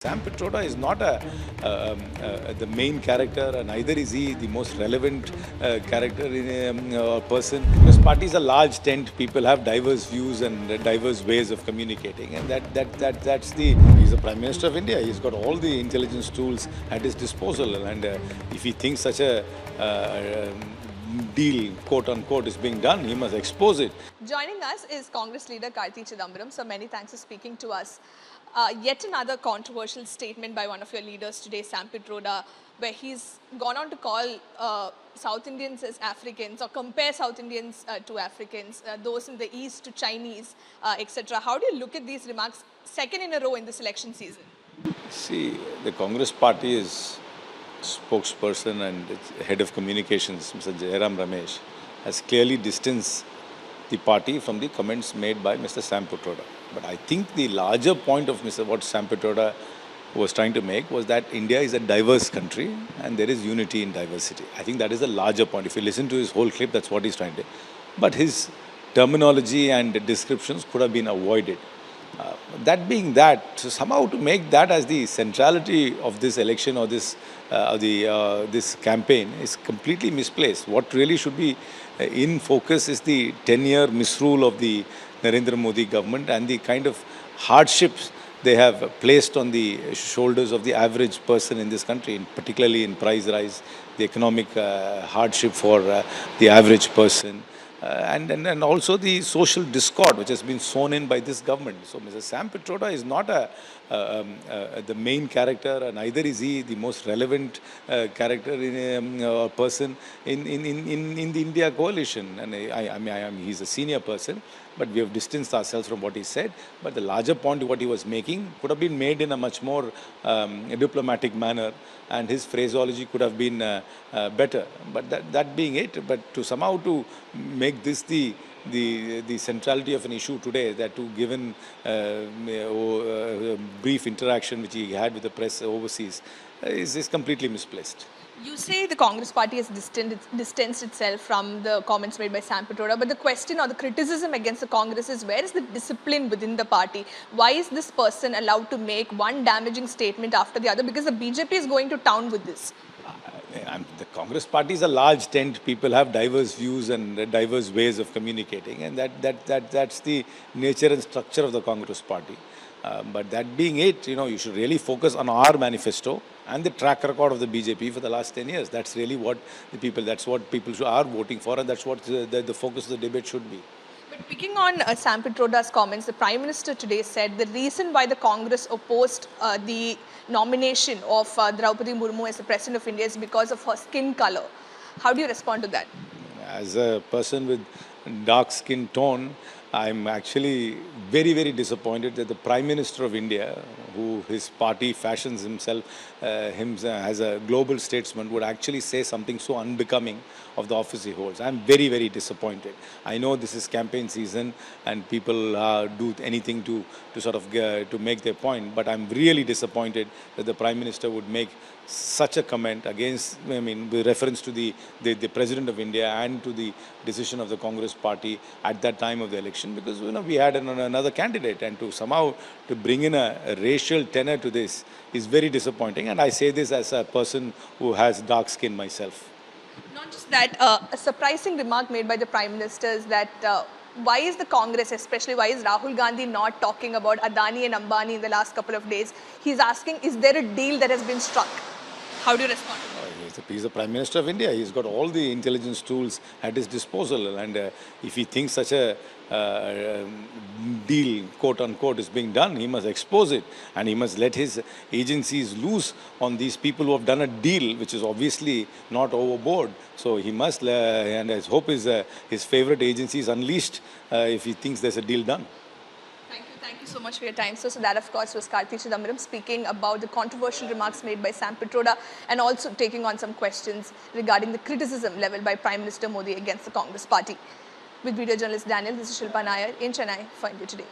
Sam Pitroda is not the main character, and neither is he the most relevant character in person. Because party is a large tent, people have diverse views and diverse ways of communicating, and that's the. He's the Prime Minister of India. He's got all the intelligence tools at his disposal, and if he thinks such a deal, quote unquote, is being done, he must expose it. Joining us is Congress leader Karti Chidambaram. So many thanks for speaking to us. Yet another controversial statement by one of your leaders today, Sam Pitroda, where he's gone on to call South Indians as Africans or compare South Indians to Africans, those in the East to Chinese, etc. How do you look at these remarks second in a row in this election season? See, the Congress party is spokesperson and its head of communications, Mr. Ramesh, has clearly distanced the party from the comments made by Mr. Sam Pitroda. But I think the larger point of what Sam Pitroda was trying to make was that India is a diverse country and there is unity in diversity. I think that is the larger point. If you listen to his whole clip, that's what he's trying to do. But his terminology and descriptions could have been avoided. That being that, so somehow to make that as the centrality of this election or this campaign is completely misplaced. What really should be in focus is the 10-year misrule of the Narendra Modi government and the kind of hardships they have placed on the shoulders of the average person in this country, particularly in price rise, the economic hardship for the average person. And also the social discord which has been sown in by this government. So Mr. Sam Pitroda is not the main character, and neither is he the most relevant character in person in the India coalition. And he's a senior person, but we have distanced ourselves from what he said. But the larger point what he was making could have been made in a much more diplomatic manner, and his phraseology could have been better. But that being it, but to somehow to make this the centrality of an issue today, that to given brief interaction which he had with the press overseas is completely misplaced. You say the Congress party has distanced itself from the comments made by Sam Pitroda, but the question or the criticism against the Congress is, where is the discipline within the party? Why is this person allowed to make one damaging statement after the other? Because the BJP is going to town with this. The Congress party is a large tent. People have diverse views and diverse ways of communicating, and that's the nature and structure of the Congress party. But that being it, you should really focus on our manifesto and the track record of the BJP for the last 10 years. That's really what that's what people are voting for, and that's what the focus of the debate should be. But picking on Sam Pitroda's comments, the Prime Minister today said the reason why the Congress opposed the nomination of Draupadi Murmu as the President of India is because of her skin color. How do you respond to that? As a person with dark skin tone, I'm actually very, very disappointed that the Prime Minister of India, who his party fashions himself as a global statesman, would actually say something so unbecoming of the office he holds. I'm very, very disappointed. I know this is campaign season and people do anything to sort of to make their point, but I'm really disappointed that the Prime Minister would make such a comment against, with reference to the President of India and to the decision of the Congress party at that time of the election, because we had another candidate, and to somehow to bring in a racial tenor to this is very disappointing. And I say this as a person who has dark skin myself. Not just that, a surprising remark made by the Prime Minister is that why is the Congress, especially why is Rahul Gandhi not talking about Adani and Ambani in the last couple of days? He's asking, is there a deal that has been struck? How do you respond to that? He's the Prime Minister of India. He's got all the intelligence tools at his disposal. And if he thinks such a deal, quote unquote, is being done, he must expose it. And he must let his agencies loose on these people who have done a deal, which is obviously not overboard. So he must, and his hope is his favorite agency is unleashed if he thinks there's a deal done. Thank you so much for your time, sir. So that, of course, was Karti Chidambaram speaking about the controversial remarks made by Sam Pitroda and also taking on some questions regarding the criticism leveled by Prime Minister Modi against the Congress party. With video journalist Daniel, this is Shilpa Nair in Chennai for India Today.